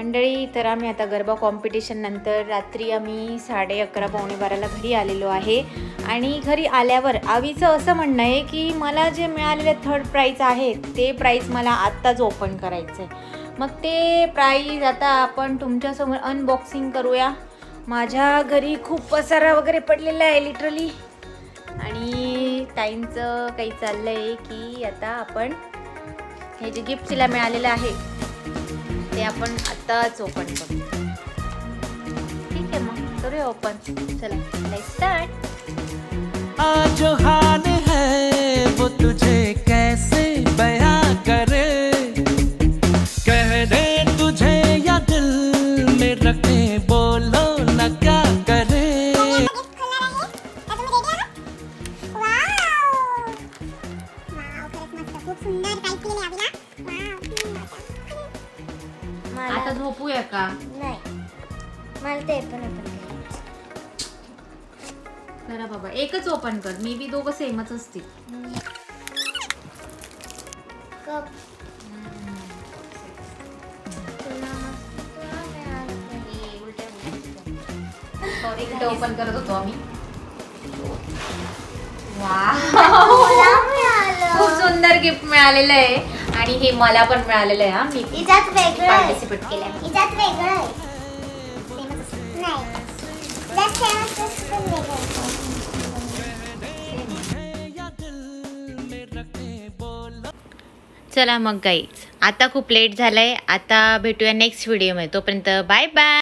मंडळी, तर आम्ही आता गरबा कॉम्पिटिशन नंतर रात्री आम्ही 11:30 पावणे 12ला घरी आलेलो आहे. आणि घरी आल्यावर आवीचं असं म्हणणं आहे की मला जे मिळालेले थर्ड प्राईज आहे ते प्राईज मला आत्ताच ओपन करायचं आहे. मग ते प्राईज आता आपण तुमच्यासमोर अनबॉक्सिंग करूया. माझ्या घरी खूप पसारा वगैरे पडलेला आहे लिटरली. आणि ताईंचं काही चाललं आहे की आता आपण हे जे गिफ्ट तिला मिळालेलं आहे ते आपण आताच ओपन करू. ठीक आहे, मग करूया ओपन. चला, लेट्स स्टार्ट. आज जो हाल है वो तुझे कैसे बयां करे, कह दे तुझे या दिल में रखे, बोलो न क्या करे. आता झोपूया का? नाही, मला ते पण ओपन करा बाबा, एकच ओपन कर. मी बी दोघं सेमच असतील. कप सॉरी, ओपन करत होतो आम्ही. खूप सुंदर गिफ्ट मिळालेलं आहे आणि हे मला पण मिळालेलं आहे. मी इजात वेगळं आहे, पार्टिसिपेट केलंय. इजात वेगळं आहे. नाही, जस्ट सेम वेगळं आहे. चला मग गाईज, आता खूप लेट झालंय. आता भेटूया नेक्स्ट व्हिडिओमध्ये. तोपर्यंत बाय बाय.